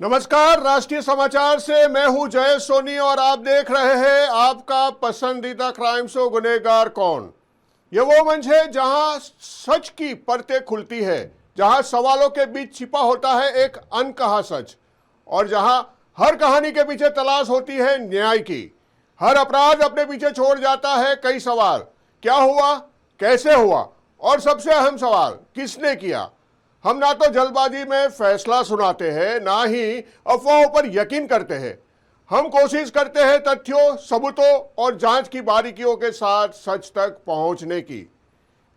नमस्कार, राष्ट्रीय समाचार से मैं हूं जय सोनी और आप देख रहे हैं आपका पसंदीदा क्राइम शो गुनहगार कौन। ये वो मंच है जहां सच की परतें खुलती है, जहां सवालों के बीच छिपा होता है एक अनकहा सच और जहां हर कहानी के पीछे तलाश होती है न्याय की। हर अपराध अपने पीछे छोड़ जाता है कई सवाल, क्या हुआ, कैसे हुआ और सबसे अहम सवाल, किसने किया। हम ना तो जल्दबाजी में फैसला सुनाते हैं, ना ही अफवाहों पर यकीन करते हैं। हम कोशिश करते हैं तथ्यों, सबूतों और जांच की बारीकियों के साथ सच तक पहुंचने की,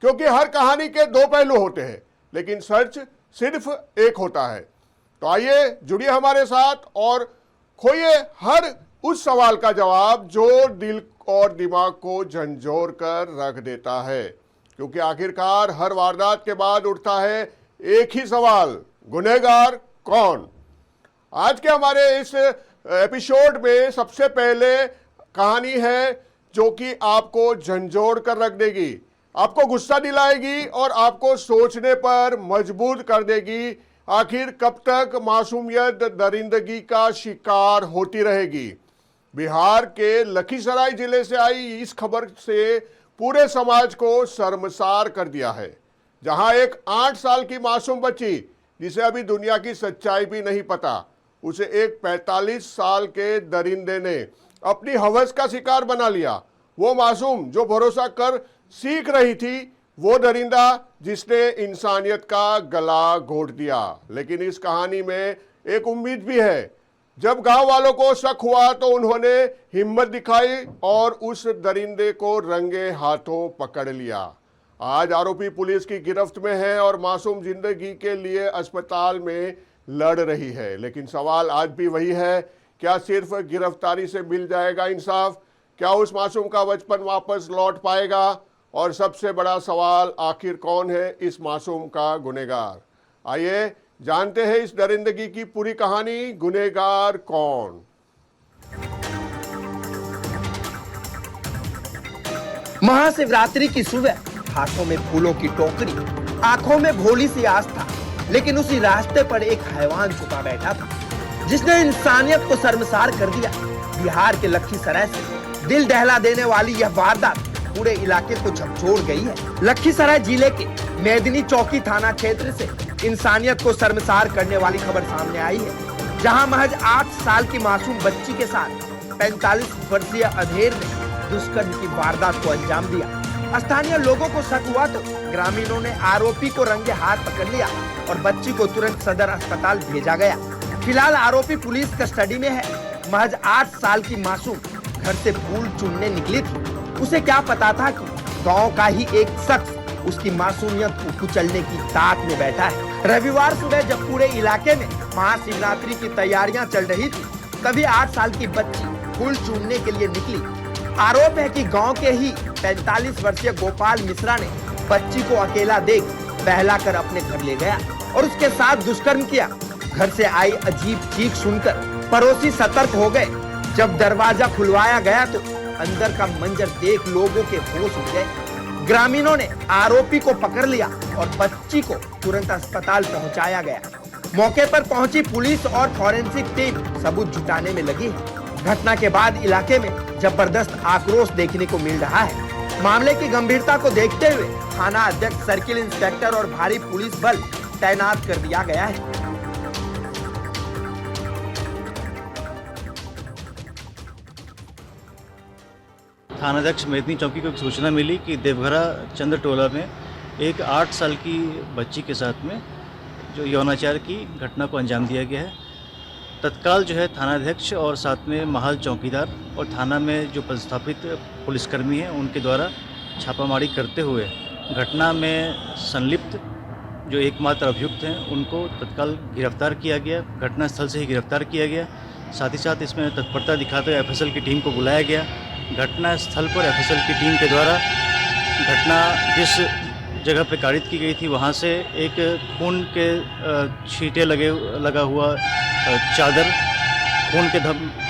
क्योंकि हर कहानी के दो पहलू होते हैं लेकिन सच सिर्फ एक होता है। तो आइए जुड़िए हमारे साथ और खोइए हर उस सवाल का जवाब जो दिल और दिमाग को झंझोर कर रख देता है, क्योंकि आखिरकार हर वारदात के बाद उठता है एक ही सवाल, गुनहगार कौन। आज के हमारे इस एपिसोड में सबसे पहले कहानी है जो कि आपको झंझोड़ कर रख देगी, आपको गुस्सा दिलाएगी और आपको सोचने पर मजबूर कर देगी। आखिर कब तक मासूमियत दरिंदगी का शिकार होती रहेगी। बिहार के लखीसराय जिले से आई इस खबर से पूरे समाज को शर्मसार कर दिया है, जहां एक 8 साल की मासूम बच्ची, जिसे अभी दुनिया की सच्चाई भी नहीं पता, उसे एक 45 साल के दरिंदे ने अपनी हवस का शिकार बना लिया। वो मासूम जो भरोसा कर सीख रही थी, वो दरिंदा जिसने इंसानियत का गला घोट दिया। लेकिन इस कहानी में एक उम्मीद भी है। जब गांव वालों को शक हुआ तो उन्होंने हिम्मत दिखाई और उस दरिंदे को रंगे हाथों पकड़ लिया। आज आरोपी पुलिस की गिरफ्त में है और मासूम जिंदगी के लिए अस्पताल में लड़ रही है। लेकिन सवाल आज भी वही है, क्या सिर्फ गिरफ्तारी से मिल जाएगा इंसाफ? क्या उस मासूम का बचपन वापस लौट पाएगा? और सबसे बड़ा सवाल, आखिर कौन है इस मासूम का गुनहगार? आइए जानते हैं इस दरिंदगी की पूरी कहानी, गुनहगार कौन। महाशिवरात्रि की सुबह, हाथों में फूलों की टोकरी, आंखों में भोली सी आस्था, लेकिन उसी रास्ते पर एक हैवान छुपा बैठा था जिसने इंसानियत को शर्मसार कर दिया। बिहार के लखीसराय से दिल दहला देने वाली यह वारदात पूरे इलाके को झकझोर गई है। लखीसराय जिले के मेदनी चौकी थाना क्षेत्र से इंसानियत को शर्मसार करने वाली खबर सामने आई है, जहां महज 8 साल की मासूम बच्ची के साथ 45 वर्षीय अधेड़ ने दुष्कर्म की वारदात को अंजाम दिया। स्थानीय लोगों को शक हुआ तो ग्रामीणों ने आरोपी को रंगे हाथ पकड़ लिया और बच्ची को तुरंत सदर अस्पताल भेजा गया। फिलहाल आरोपी पुलिस कस्टडी में है। महज 8 साल की मासूम घर से फूल चुनने निकली थी। उसे क्या पता था कि गांव का ही एक शख्स उसकी मासूमियत को कुचलने की ताक में बैठा है। रविवार सुबह जब पूरे इलाके में महाशिवरात्रि की तैयारियां चल रही थी, तभी 8 साल की बच्ची फूल चुनने के लिए निकली। आरोप है कि गांव के ही 45 वर्षीय गोपाल मिश्रा ने बच्ची को अकेला देख बहलाकर अपने घर ले गया और उसके साथ दुष्कर्म किया। घर से आई अजीब चीख सुनकर पड़ोसी सतर्क हो गए। जब दरवाजा खुलवाया गया तो अंदर का मंजर देख लोगों के होश उड़ गए। ग्रामीणों ने आरोपी को पकड़ लिया और बच्ची को तुरंत अस्पताल पहुंचाया गया। मौके पर पहुंची पुलिस और फॉरेंसिक टीम सबूत जुटाने में लगी है। घटना के बाद इलाके में जबरदस्त आक्रोश देखने को मिल रहा है। मामले की गंभीरता को देखते हुए थाना अध्यक्ष, सर्किल इंस्पेक्टर और भारी पुलिस बल तैनात कर दिया गया है। थानाध्यक्ष मेदनी चौकी को एक सूचना मिली कि देवघरा चंद्र टोला में एक 8 साल की बच्ची के साथ में जो यौनाचार की घटना को अंजाम दिया गया है। तत्काल जो है थानाध्यक्ष और साथ में महल चौकीदार और थाना में जो पदस्थापित पुलिसकर्मी हैं उनके द्वारा छापामारी करते हुए घटना में संलिप्त जो एकमात्र अभियुक्त हैं उनको तत्काल गिरफ्तार किया गया। घटनास्थल से ही गिरफ्तार किया गया। साथ ही साथ इसमें तत्परता दिखाते हुए एफएसएल की टीम को बुलाया गया। घटनास्थल पर एफएसएल की टीम के द्वारा घटना जिस जगह पे कारित की गई थी वहाँ से एक खून के छींटे लगा हुआ चादर, खून के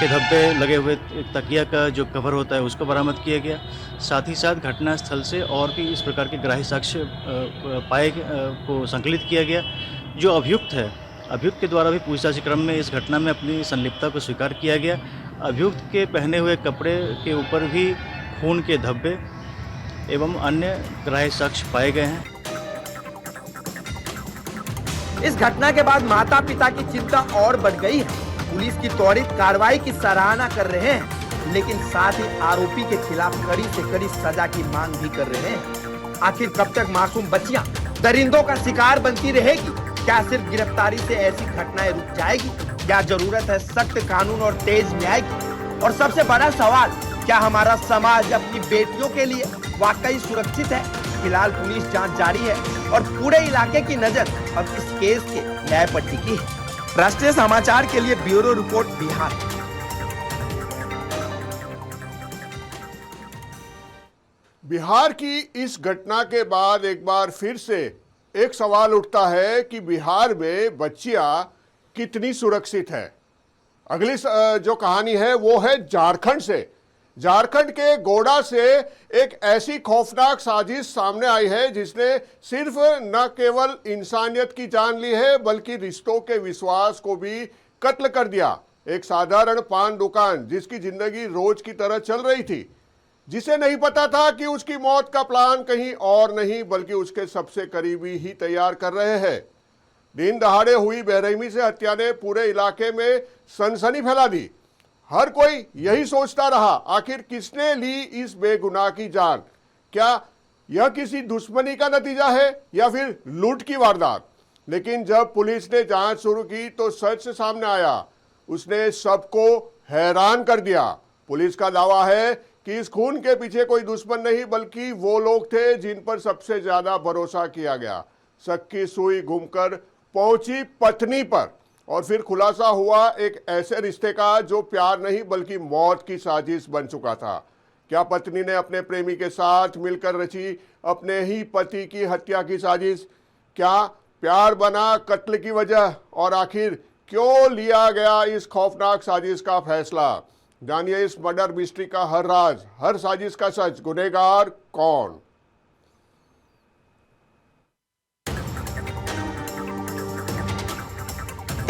धब्बे लगे हुए एक तकिया का जो कवर होता है उसको बरामद किया गया। साथ ही साथ घटनास्थल से और भी इस प्रकार के ग्राह्य साक्ष्य पाए को संकलित किया गया। जो अभियुक्त है अभियुक्त के द्वारा भी पूछताछ क्रम में इस घटना में अपनी संलिप्तता को स्वीकार किया गया। अभियुक्त के पहने हुए कपड़े के ऊपर भी खून के धब्बे एवं अन्य ग्राह्य साक्ष्य पाए गए हैं। इस घटना के बाद माता पिता की चिंता और बढ़ गई है। पुलिस की त्वरित कार्रवाई की सराहना कर रहे हैं, लेकिन साथ ही आरोपी के खिलाफ कड़ी से कड़ी सजा की मांग भी कर रहे हैं। आखिर कब तक मासूम बच्चियां दरिंदों का शिकार बनती रहेगी? क्या सिर्फ गिरफ्तारी से ऐसी घटनाएं रुक जाएगी या जरूरत है सख्त कानून और तेज न्याय की? और सबसे बड़ा सवाल, क्या हमारा समाज अपनी बेटियों के लिए वाकई सुरक्षित है? फिलहाल पुलिस जांच जारी है और पूरे इलाके की नजर अब इस केस के न्याय पर टिकी है। राष्ट्रीय समाचार के लिए ब्यूरो रिपोर्ट, बिहार। बिहार की इस घटना के बाद एक बार फिर से एक सवाल उठता है कि बिहार में बच्चियां कितनी सुरक्षित है। अगली जो कहानी है वो है झारखंड से। झारखंड के गोड्डा से एक ऐसी खौफनाक साजिश सामने आई है जिसने सिर्फ न केवल इंसानियत की जान ली है बल्कि रिश्तों के विश्वास को भी कत्ल कर दिया। एक साधारण पान दुकान जिसकी जिंदगी रोज की तरह चल रही थी, जिसे नहीं पता था कि उसकी मौत का प्लान कहीं और नहीं बल्कि उसके सबसे करीबी ही तैयार कर रहे हैं। दिन दहाड़े हुई बेरहमी से हत्या ने पूरे इलाके में सनसनी फैला दी। हर कोई यही सोचता रहा, आखिर किसने ली इस बेगुनाह की जान? क्या यह किसी दुश्मनी का नतीजा है या फिर लूट की वारदात? लेकिन जब पुलिस ने जांच शुरू की तो सच सामने आया। उसने सबको हैरान कर दिया। पुलिस का दावा है कि इस खून के पीछे कोई दुश्मन नहीं बल्कि वो लोग थे जिन पर सबसे ज्यादा भरोसा किया गया। शक की सुई घूमकर पहुंची पत्नी पर और फिर खुलासा हुआ एक ऐसे रिश्ते का जो प्यार नहीं बल्कि मौत की साजिश बन चुका था। क्या पत्नी ने अपने प्रेमी के साथ मिलकर रची अपने ही पति की हत्या की साजिश? क्या प्यार बना कत्ल की वजह? और आखिर क्यों लिया गया इस खौफनाक साजिश का फैसला? जानिए इस मर्डर मिस्ट्री का हर राज, हर साजिश का सच, गुनहगार कौन?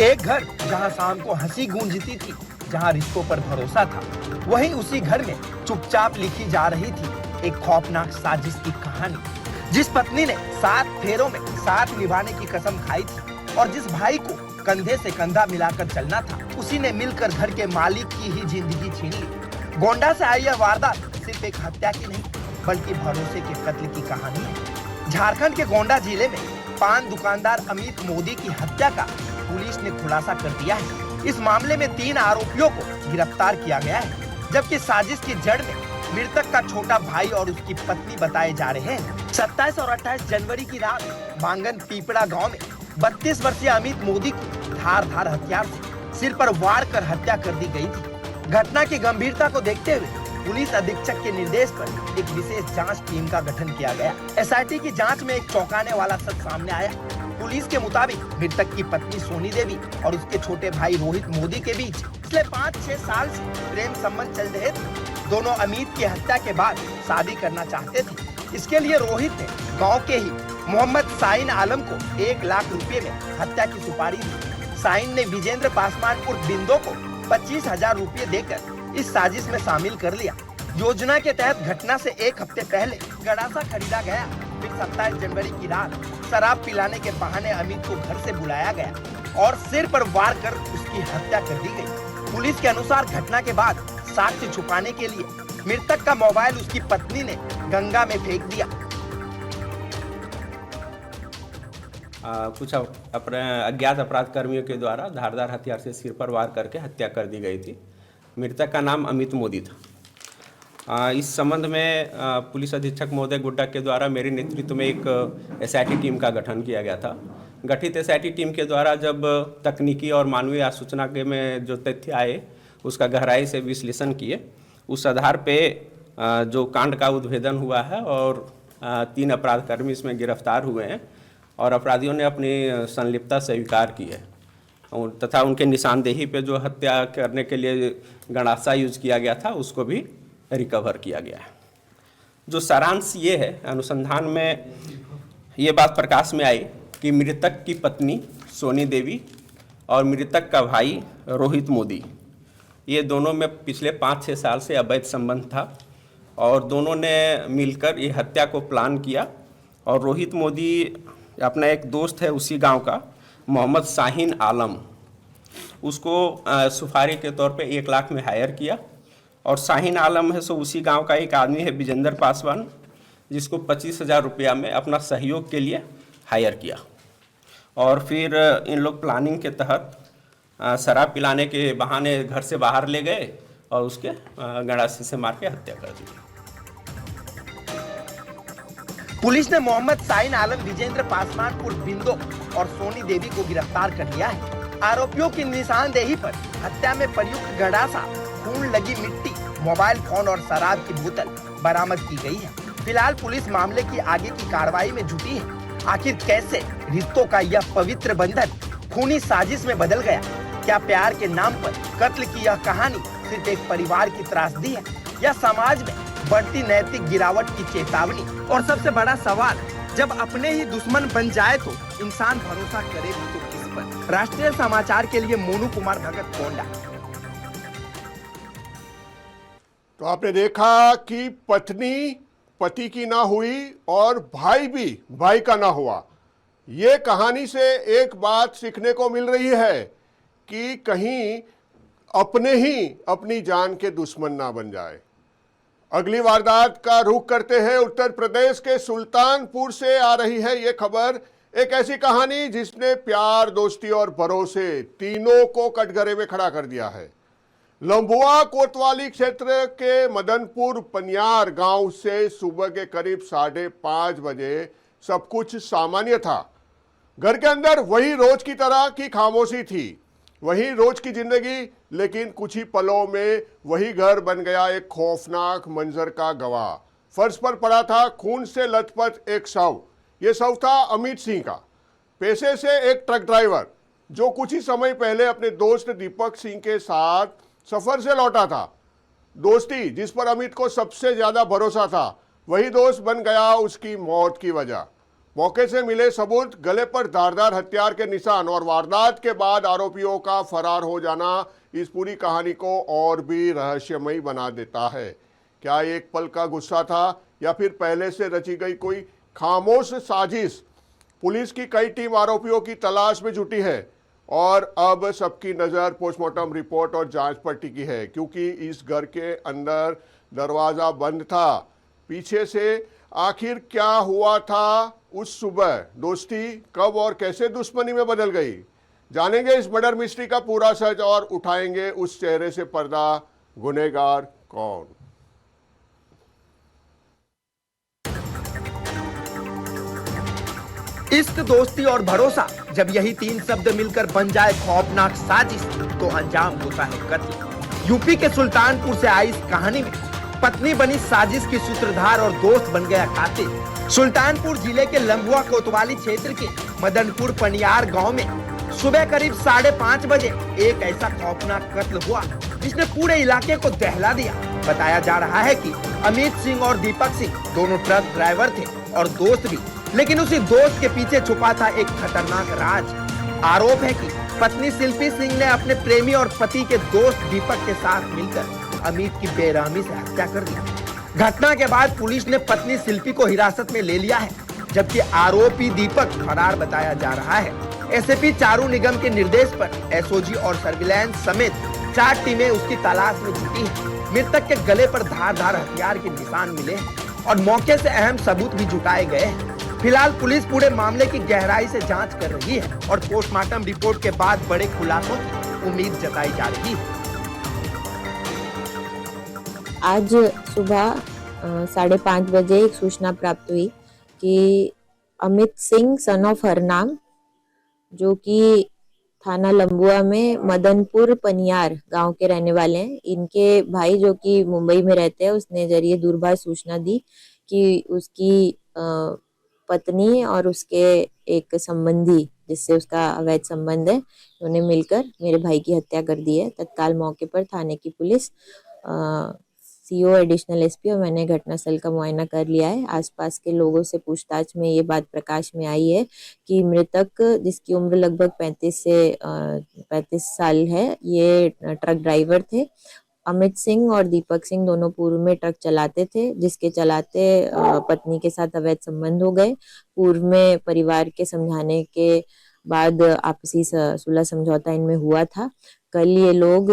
एक घर जहां शाम को हंसी गूंजती थी, जहां रिश्तों पर भरोसा था, वहीं उसी घर में चुपचाप लिखी जा रही थी एक खौफनाक साजिश की कहानी। जिस पत्नी ने 7 फेरों में साथ निभाने की कसम खाई थी और जिस भाई को कंधे से कंधा मिलाकर चलना था, उसी ने मिलकर घर के मालिक की ही जिंदगी छीन ली। गोंडा से आई यह वारदात सिर्फ एक हत्या की नहीं बल्कि भरोसे के कत्ल की कहानी है। झारखंड के गोंडा जिले में पान दुकानदार अमित मोदी की हत्या का पुलिस ने खुलासा कर दिया है। इस मामले में 3 आरोपियों को गिरफ्तार किया गया है, जबकि साजिश की जड़ में मृतक का छोटा भाई और उसकी पत्नी बताए जा रहे हैं। 27 और 28 जनवरी की रात बांगन पीपड़ा गांव में 32 वर्षीय अमित मोदी की धारदार हथियार से सिर पर वार कर हत्या कर दी गई थी। घटना की गंभीरता को देखते हुए पुलिस अधीक्षक के निर्देश पर एक विशेष जांच टीम का गठन किया गया। एसआईटी की जांच में एक चौंकाने वाला सच सामने आया। पुलिस के मुताबिक मृतक की पत्नी सोनी देवी और उसके छोटे भाई रोहित मोदी के बीच पिछले 5-6 साल से प्रेम संबंध चल रहे थे। दोनों अमित की हत्या के बाद शादी करना चाहते थे। इसके लिए रोहित ने गांव के ही मोहम्मद साइन आलम को 1 लाख रुपए में हत्या की सुपारी दी। साइन ने विजेंद्र पासवान उर्फ बिंदो को 25,000 रुपए देकर इस साजिश में शामिल कर लिया। योजना के तहत घटना से 1 हफ्ते पहले गड़ासा खरीदा गया। फिर 27 जनवरी की रात शराब पिलाने के बहाने अमित को घर से बुलाया गया और सिर पर वार कर उसकी हत्या कर दी गई। पुलिस के अनुसार घटना के बाद साक्ष्य छुपाने के लिए मृतक का मोबाइल उसकी पत्नी ने गंगा में फेंक दिया। कुछ अज्ञात अपराध कर्मियों के द्वारा धारदार हथियार से सिर पर वार करके हत्या कर दी गई थी। मृतक का नाम अमित मोदी था। इस संबंध में पुलिस अधीक्षक महोदय गुड्डा के द्वारा मेरे नेतृत्व में एक एसआईटी टीम का गठन किया गया था। गठित एसआईटी टीम के द्वारा जब तकनीकी और मानवीय आसूचना के में जो तथ्य आए उसका गहराई से विश्लेषण किए, उस आधार पे जो कांड का उद्भेदन हुआ है और 3 अपराधकर्मी इसमें गिरफ्तार हुए हैं और अपराधियों ने अपनी संलिप्तता स्वीकार की है तथा उनके निशानदेही पे जो हत्या करने के लिए गंडासा यूज किया गया था उसको भी रिकवर किया गया है। जो सारांश ये है, अनुसंधान में ये बात प्रकाश में आई कि मृतक की पत्नी सोनी देवी और मृतक का भाई रोहित मोदी, ये दोनों में पिछले 5-6 साल से अवैध संबंध था और दोनों ने मिलकर ये हत्या को प्लान किया। और रोहित मोदी अपना एक दोस्त है उसी गांव का, मोहम्मद शाहीन आलम, उसको सुपारी के तौर पे 1 लाख में हायर किया। और शाहीन आलम है सो उसी गांव का एक आदमी है विजेंद्र पासवान, जिसको 25,000 रुपया में अपना सहयोग के लिए हायर किया। और फिर इन लोग प्लानिंग के तहत शराब पिलाने के बहाने घर से बाहर ले गए और उसके गंडासे से मार के हत्या कर दी। पुलिस ने मोहम्मद शाहीन आलम, विजेंद्र पासवान उर्फ बिंदो और सोनी देवी को गिरफ्तार कर लिया है। आरोपियों की निशानदेही पर हत्या में प्रयुक्त गंडासा, खून लगी मिट्टी, मोबाइल फोन और शराब की बोतल बरामद की गई है। फिलहाल पुलिस मामले की आगे की कार्रवाई में जुटी है। आखिर कैसे रिश्तों का यह पवित्र बंधन खूनी साजिश में बदल गया? क्या प्यार के नाम पर कत्ल की यह कहानी सिर्फ एक परिवार की त्रासदी है या समाज में बढ़ती नैतिक गिरावट की चेतावनी? और सबसे बड़ा सवाल, जब अपने ही दुश्मन बन जाए तो इंसान भरोसा करे भी तो किस पर? राष्ट्रीय समाचार के लिए मोनू कुमार भगत, कोंडा। तो आपने देखा कि पत्नी पति की ना हुई और भाई भी भाई का ना हुआ। ये कहानी से एक बात सीखने को मिल रही है कि कहीं अपने ही अपनी जान के दुश्मन ना बन जाए। अगली वारदात का रुख करते हैं। उत्तर प्रदेश के सुल्तानपुर से आ रही है ये खबर, एक ऐसी कहानी जिसने प्यार, दोस्ती और भरोसे तीनों को कटघरे में खड़ा कर दिया है। लंबुआ कोतवाली क्षेत्र के मदनपुर पनियार गांव से सुबह के करीब 5:30 बजे सब कुछ सामान्य था। घर के अंदर वही रोज की तरह की खामोशी थी, वही रोज की जिंदगी, लेकिन कुछ ही पलों में वही घर बन गया एक खौफनाक मंजर का गवाह। फर्श पर पड़ा था खून से लथपथ एक शव। ये शव था अमित सिंह का, पेशे से एक ट्रक ड्राइवर, जो कुछ ही समय पहले अपने दोस्त दीपक सिंह के साथ सफर से लौटा था। दोस्ती जिस पर अमित को सबसे ज्यादा भरोसा था, वही दोस्त बन गया उसकी मौत की वजह। मौके से मिले सबूत, गले पर धारदार हथियार के निशान और वारदात के बाद आरोपियों का फरार हो जाना इस पूरी कहानी को और भी रहस्यमयी बना देता है। क्या एक पल का गुस्सा था या फिर पहले से रची गई कोई खामोश साजिश? पुलिस की कई टीम आरोपियों की तलाश में जुटी है और अब सबकी नज़र पोस्टमार्टम रिपोर्ट और जांच पर टिकी है, क्योंकि इस घर के अंदर दरवाज़ा बंद था। पीछे से आखिर क्या हुआ था उस सुबह? दोस्ती कब और कैसे दुश्मनी में बदल गई? जानेंगे इस मर्डर मिस्ट्री का पूरा सच और उठाएंगे उस चेहरे से पर्दा, गुनहगार कौन? इश्क, दोस्ती और भरोसा, जब यही 3 शब्द मिलकर बन जाए खौफनाक साजिश, तो अंजाम होता है कत्ल। यूपी के सुल्तानपुर से आई इस कहानी में पत्नी बनी साजिश की सूत्रधार और दोस्त बन गया कातिल। सुल्तानपुर जिले के लंबुआ कोतवाली क्षेत्र के मदनपुर पनियार गांव में सुबह करीब 5:30 बजे एक ऐसा खौफनाक कत्ल हुआ जिसने पूरे इलाके को दहला दिया। बताया जा रहा है कि अमित सिंह और दीपक सिंह दोनों ट्रक ड्राइवर थे और दोस्त भी, लेकिन उसी दोस्त के पीछे छुपा था एक खतरनाक राज। आरोप है कि पत्नी शिल्पी सिंह ने अपने प्रेमी और पति के दोस्त दीपक के साथ मिलकर अमित की बेरहमी से हत्या कर दी। घटना के बाद पुलिस ने पत्नी शिल्पी को हिरासत में ले लिया है, जबकि आरोपी दीपक फरार बताया जा रहा है। एसएपी चारू निगम के निर्देश पर एसओजी और सर्विलांस समेत 4 टीमें उसकी तलाश में जुटी हैं। मृतक के गले पर धारदार हथियार के निशान मिले हैं और मौके से अहम सबूत भी जुटाए गए हैं। फिलहाल पुलिस पूरे मामले की गहराई से जांच कर रही है और पोस्टमार्टम रिपोर्ट के बाद बड़े खुलासों की उम्मीद जताई जा रही है। आज सुबह 5:30 बजे एक सूचना प्राप्त हुई कि अमित सिंह सन ऑफ हरनाम, जो कि थाना लंबुआ में मदनपुर पनियार गांव के रहने वाले हैं, इनके भाई जो कि मुंबई में रहते हैं, उसने जरिए दूरभाष सूचना दी कि उसकी पत्नी और उसके एक संबंधी जिससे उसका अवैध संबंध है, उन्होंने मिलकर मेरे भाई की हत्या कर दी है। तत्काल मौके पर थाने की पुलिस सीओ एडिशनल एसपी और मैंने घटनास्थल का मुआयना कर लिया है। आसपास के लोगों से पूछताछ में ये बात प्रकाश में आई है कि मृतक, जिसकी उम्र लगभग 35 साल है, ये ट्रक ड्राइवर थे। अमित सिंह और दीपक सिंह दोनों पूर्व में ट्रक चलाते थे, जिसके चलाते पत्नी के साथ अवैध संबंध हो गए। पूर्व में परिवार के समझाने के बाद आपसी सुलह समझौता इनमें हुआ था। कल ये लोग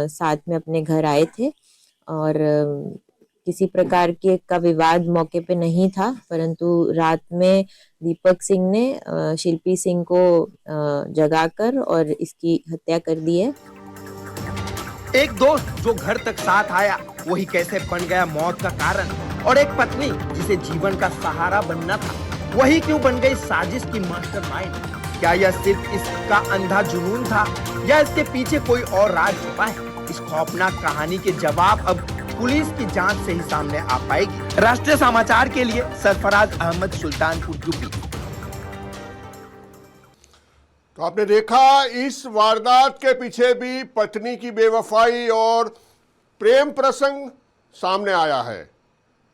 साथ में अपने घर आए थे और किसी प्रकार के का विवाद मौके पे नहीं था, परंतु रात में दीपक सिंह ने शिल्पी सिंह को जगाकर और इसकी हत्या कर दी है। एक दोस्त जो घर तक साथ आया वही कैसे बन गया मौत का कारण, और एक पत्नी जिसे जीवन का सहारा बनना था वही क्यों बन गई साजिश की मास्टरमाइंड। क्या यह सिर्फ इसका अंधा जुनून था या इसके पीछे कोई और राज छुपा है? इस खौफनाक कहानी के जवाब अब पुलिस की जांच से ही सामने आ पाएगी। राष्ट्रीय समाचार के लिए सरफराज अहमद, सुल्तानपुर, यूपी। तो आपने देखा, इस वारदात के पीछे भी पत्नी की बेवफाई और प्रेम प्रसंग सामने आया है।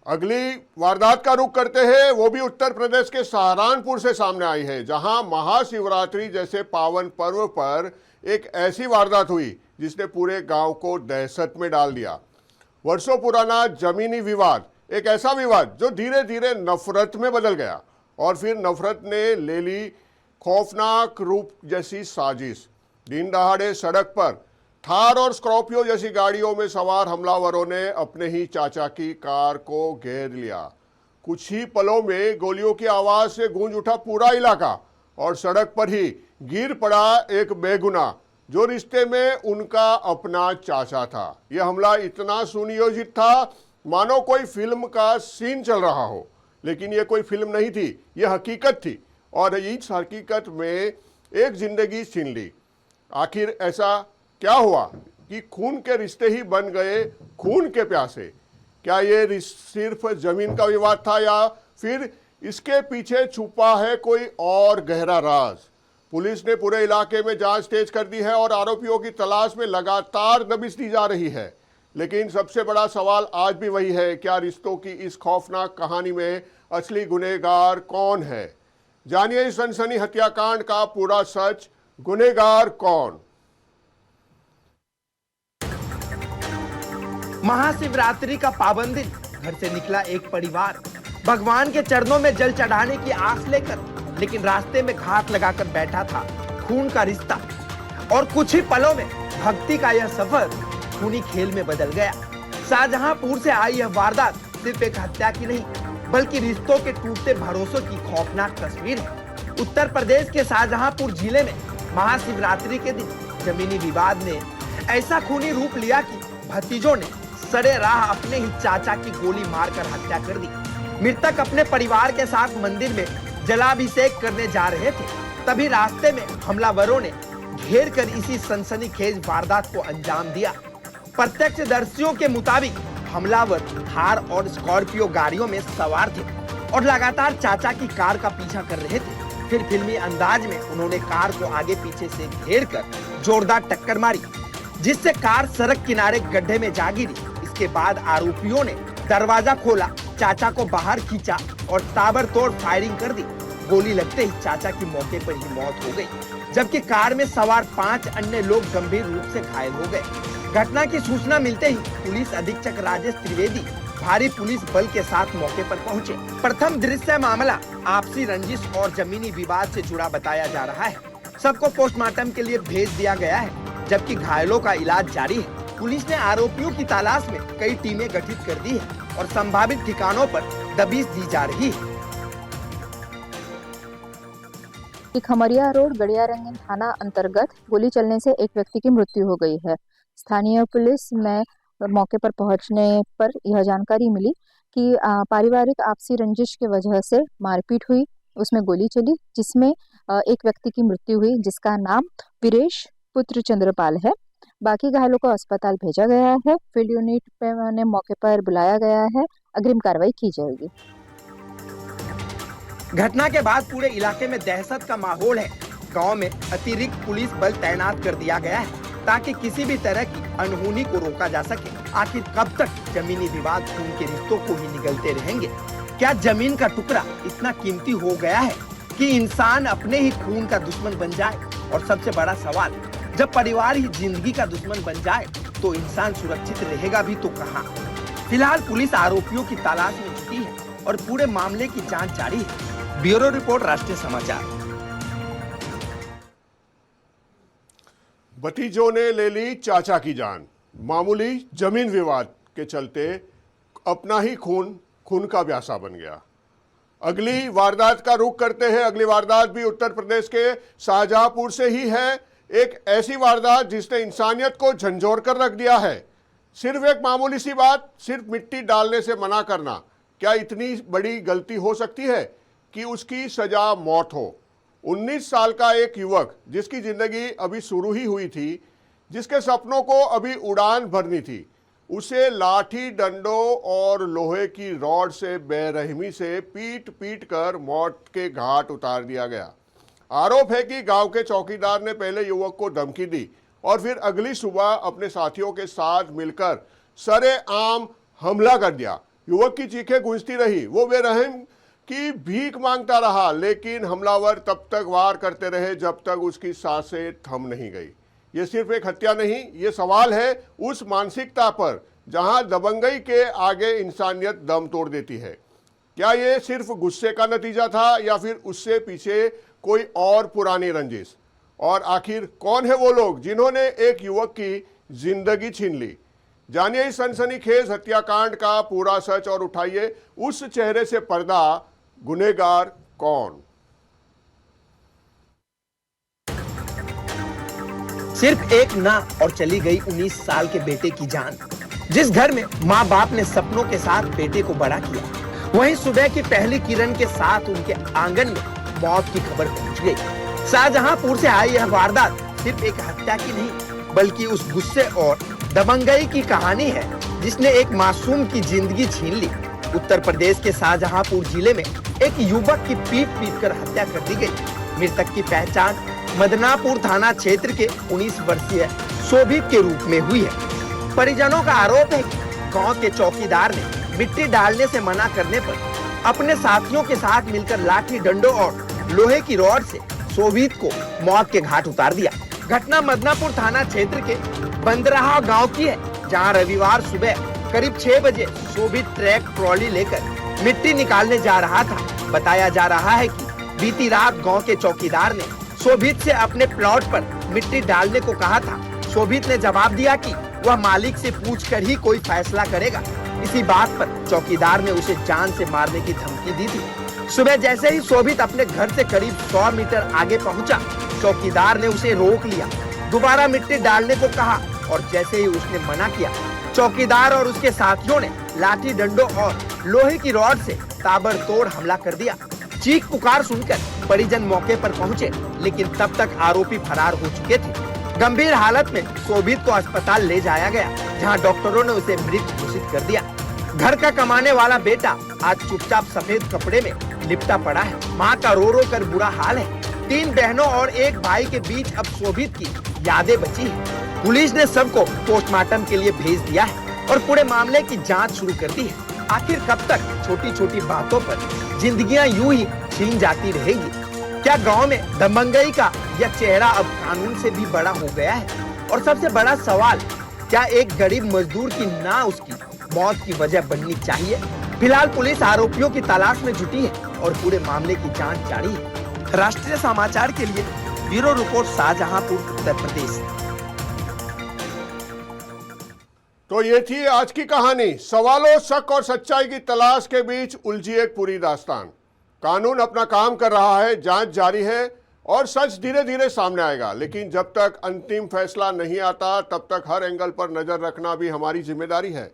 अगली वारदात का रुख करते हैं, वो भी उत्तर प्रदेश के सहारनपुर से सामने आई है, जहां महाशिवरात्रि जैसे पावन पर्व पर एक ऐसी वारदात हुई जिसने पूरे गांव को दहशत में डाल दिया। वर्षों पुराना जमीनी विवाद, एक ऐसा विवाद जो धीरे धीरे नफरत में बदल गया और फिर नफरत ने ले ली खौफनाक रूप जैसी साजिश। दिन दहाड़े सड़क पर थार और स्कॉर्पियो जैसी गाड़ियों में सवार हमलावरों ने अपने ही चाचा की कार को घेर लिया। कुछ ही पलों में गोलियों की आवाज से गूंज उठा पूरा इलाका और सड़क पर ही गिर पड़ा एक बेगुनाह जो रिश्ते में उनका अपना चाचा था। यह हमला इतना सुनियोजित था मानो कोई फिल्म का सीन चल रहा हो, लेकिन यह कोई फिल्म नहीं थी, यह हकीकत थी और इस हकीकत में एक जिंदगी छीन ली। आखिर ऐसा क्या हुआ कि खून के रिश्ते ही बन गए खून के प्यासे? क्या ये सिर्फ जमीन का विवाद था या फिर इसके पीछे छुपा है कोई और गहरा राज? पुलिस ने पूरे इलाके में जांच तेज कर दी है और आरोपियों की तलाश में लगातार दबिश दी जा रही है। लेकिन सबसे बड़ा सवाल आज भी वही है, क्या रिश्तों की इस खौफनाक कहानी में असली गुनहगार कौन है? जानिए इस सनसनी हत्याकांड का पूरा सच, गुनहगार कौन? महाशिवरात्रि का पावन दिन, घर से निकला एक परिवार भगवान के चरणों में जल चढ़ाने की आस लेकर, लेकिन रास्ते में घात लगाकर बैठा था खून का रिश्ता। और कुछ ही पलों में भक्ति का यह सफर खूनी खेल में बदल गया। शाहजहांपुर से आई यह वारदात सिर्फ एक हत्या की नहीं, बल्कि रिश्तों के टूटते भरोसों की खौफनाक तस्वीर है। उत्तर प्रदेश के शाहजहांपुर जिले में महाशिवरात्रि के दिन जमीनी विवाद ने ऐसा खूनी रूप लिया कि भतीजों ने सड़े राह अपने ही चाचा की गोली मारकर हत्या कर दी। मृतक अपने परिवार के साथ मंदिर में जलाभिषेक करने जा रहे थे, तभी रास्ते में हमलावरों ने घेर कर इसी सनसनीखेज वारदात को अंजाम दिया। प्रत्यक्षदर्शियों के मुताबिक हमलावर थार और स्कॉर्पियो गाड़ियों में सवार थे और लगातार चाचा की कार का पीछा कर रहे थे। फिर फिल्मी अंदाज में उन्होंने कार को आगे पीछे से घेर कर जोरदार टक्कर मारी, जिससे कार सड़क किनारे गड्ढे में जा गिरी। इसके बाद आरोपियों ने दरवाजा खोला, चाचा को बाहर खींचा और ताबड़तोड़ फायरिंग कर दी। गोली लगते ही चाचा की मौके पर ही मौत हो गई, जबकि कार में सवार 5 अन्य लोग गंभीर रूप से घायल हो गए। घटना की सूचना मिलते ही पुलिस अधीक्षक राजेश त्रिवेदी भारी पुलिस बल के साथ मौके पर पहुंचे। प्रथम दृश्य मामला आपसी रंजिश और जमीनी विवाद से जुड़ा बताया जा रहा है। सबको पोस्टमार्टम के लिए भेज दिया गया है, जबकि घायलों का इलाज जारी है। पुलिस ने आरोपियों की तलाश में कई टीमें गठित कर दी है और संभावित ठिकानों पर दबिश दी जा रही है। खमरिया रोड गड़िया रंगीन थाना अंतर्गत गोली चलने से एक व्यक्ति की मृत्यु हो गई है। स्थानीय पुलिस में मौके पर पहुंचने पर यह जानकारी मिली कि पारिवारिक आपसी रंजिश की वजह से मारपीट हुई, उसमें गोली चली, जिसमें एक व्यक्ति की मृत्यु हुई जिसका नाम वीरेश पुत्र चंद्रपाल है। बाकी घायलों को अस्पताल भेजा गया है। फील्ड यूनिट पे ने मौके पर बुलाया गया है। अग्रिम कार्रवाई की जाएगी। घटना के बाद पूरे इलाके में दहशत का माहौल है। गांव में अतिरिक्त पुलिस बल तैनात कर दिया गया है। ताकि किसी भी तरह की अनहोनी को रोका जा सके। आखिर कब तक जमीनी विवाद खून के रिश्तों को ही निगलते रहेंगे? क्या जमीन का टुकड़ा इतना कीमती हो गया है कि इंसान अपने ही खून का दुश्मन बन जाए? और सबसे बड़ा सवाल, जब परिवार ही जिंदगी का दुश्मन बन जाए तो इंसान सुरक्षित रहेगा भी तो कहाँ? फिलहाल पुलिस आरोपियों की तलाश में जुटी है और पूरे मामले की जांच जारी है। ब्यूरो रिपोर्ट, राष्ट्रीय समाचार। भतीजों ने ले ली चाचा की जान। मामूली जमीन विवाद के चलते अपना ही खून का प्यासा बन गया। अगली वारदात का रुख करते हैं। अगली वारदात भी उत्तर प्रदेश के शाहजहांपुर से ही है। एक ऐसी वारदात जिसने इंसानियत को झंझोर कर रख दिया है। सिर्फ एक मामूली सी बात, सिर्फ मिट्टी डालने से मना करना, क्या इतनी बड़ी गलती हो सकती है कि उसकी सजा मौत हो? 19 साल का एक युवक जिसकी जिंदगी अभी शुरू ही हुई थी, जिसके सपनों को अभी उड़ान भरनी थी, उसे लाठी डंडों और लोहे की रॉड से बेरहमी से पीट पीट कर मौत के घाट उतार दिया गया। आरोप है कि गांव के चौकीदार ने पहले युवक को धमकी दी और फिर अगली सुबह अपने साथियों के साथ मिलकर सरेआम हमला कर दिया। युवक की चीखें गूंजती रही, वो बेरहम की भीख मांगता रहा, लेकिन हमलावर तब तक वार करते रहे जब तक उसकी सांसें थम नहीं गई। ये सिर्फ एक हत्या नहीं, ये सवाल है उस मानसिकता पर जहां दबंगई के आगे इंसानियत दम तोड़ देती है। क्या ये सिर्फ गुस्से का नतीजा था या फिर उससे पीछे कोई और पुरानी रंजिश? और आखिर कौन है वो लोग जिन्होंने एक युवक की जिंदगी छीन ली? जानिए इस सनसनीखेज हत्याकांड का पूरा सच और उठाइए उस चेहरे से पर्दा, गुनहगार कौन? सिर्फ एक ना और चली गई 19 साल के बेटे की जान। जिस घर में माँ बाप ने सपनों के साथ बेटे को बड़ा किया, वहीं सुबह की पहली किरण के साथ उनके आंगन में मौत की खबर पहुंच गई। शाहजहांपुर से आई यह वारदात सिर्फ एक हत्या की नहीं, बल्कि उस गुस्से और दबंगई की कहानी है जिसने एक मासूम की जिंदगी छीन ली। उत्तर प्रदेश के शाहजहांपुर जिले में एक युवक की पीट कर हत्या कर दी गई। मृतक की पहचान मदनापुर थाना क्षेत्र के 19 वर्षीय शोभित के रूप में हुई है। परिजनों का आरोप है कि गांव के चौकीदार ने मिट्टी डालने से मना करने पर अपने साथियों के साथ मिलकर लाठी डंडों और लोहे की रॉड से शोभित को मौत के घाट उतार दिया। घटना मदनापुर थाना क्षेत्र के बंदराहा गांव की है, जहां रविवार सुबह करीब 6 बजे शोभित ट्रैक ट्रॉली लेकर मिट्टी निकालने जा रहा था। बताया जा रहा है कि बीती रात गांव के चौकीदार ने शोभित से अपने प्लॉट पर मिट्टी डालने को कहा था। शोभित ने जवाब दिया कि वह मालिक से पूछकर ही कोई फैसला करेगा। इसी बात पर चौकीदार ने उसे जान से मारने की धमकी दी थी। सुबह जैसे ही शोभित अपने घर से करीब 100 मीटर आगे पहुंचा, चौकीदार ने उसे रोक लिया, दोबारा मिट्टी डालने को कहा और जैसे ही उसने मना किया, चौकीदार और उसके साथियों ने लाठी डंडों और लोहे की रॉड से ताबड़तोड़ हमला कर दिया। चीख पुकार सुनकर परिजन मौके पर पहुंचे, लेकिन तब तक आरोपी फरार हो चुके थे। गंभीर हालत में शोभित को अस्पताल ले जाया गया, जहां डॉक्टरों ने उसे मृत घोषित कर दिया। घर का कमाने वाला बेटा आज चुपचाप सफेद कपड़े में लिपटा पड़ा है। माँ का रो रो कर बुरा हाल है। 3 बहनों और एक भाई के बीच अब शोभित की यादें बची है। पुलिस ने सबको पोस्टमार्टम के लिए भेज दिया है और पूरे मामले की जांच शुरू कर दी है। आखिर कब तक छोटी छोटी बातों पर जिंदगियां यूं ही छीन जाती रहेगी? क्या गांव में दबंगई का यह चेहरा अब कानून से भी बड़ा हो गया है? और सबसे बड़ा सवाल, क्या एक गरीब मजदूर की ना उसकी मौत की वजह बननी चाहिए? फिलहाल पुलिस आरोपियों की तलाश में जुटी है और पूरे मामले की जांच जारी है। राष्ट्रीय समाचार के लिए ब्यूरो रिपोर्ट, शाहजहांपुर, उत्तर प्रदेश। तो ये थी आज की कहानी। सवालों, शक और सच्चाई की तलाश के बीच उलझी एक पूरी दास्तान। कानून अपना काम कर रहा है, जांच जारी है और सच धीरे धीरे सामने आएगा। लेकिन जब तक अंतिम फैसला नहीं आता, तब तक हर एंगल पर नजर रखना भी हमारी जिम्मेदारी है।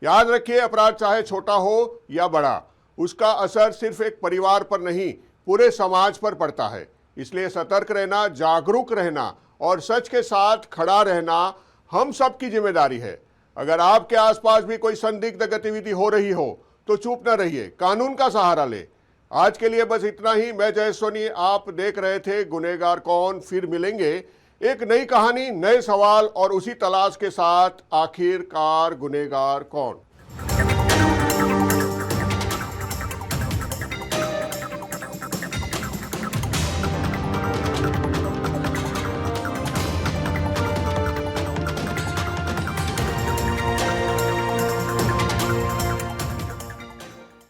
याद रखिए, अपराध चाहे छोटा हो या बड़ा, उसका असर सिर्फ एक परिवार पर नहीं, पूरे समाज पर पड़ता है। इसलिए सतर्क रहना, जागरूक रहना और सच के साथ खड़ा रहना हम सब की जिम्मेदारी है। अगर आपके आसपास भी कोई संदिग्ध गतिविधि हो रही हो तो चुप न रहिए, कानून का सहारा ले। आज के लिए बस इतना ही। मैं जय सोनी, आप देख रहे थे गुनहगार कौन। फिर मिलेंगे एक नई कहानी, नए सवाल और उसी तलाश के साथ आखिरकार गुनहगार कौन।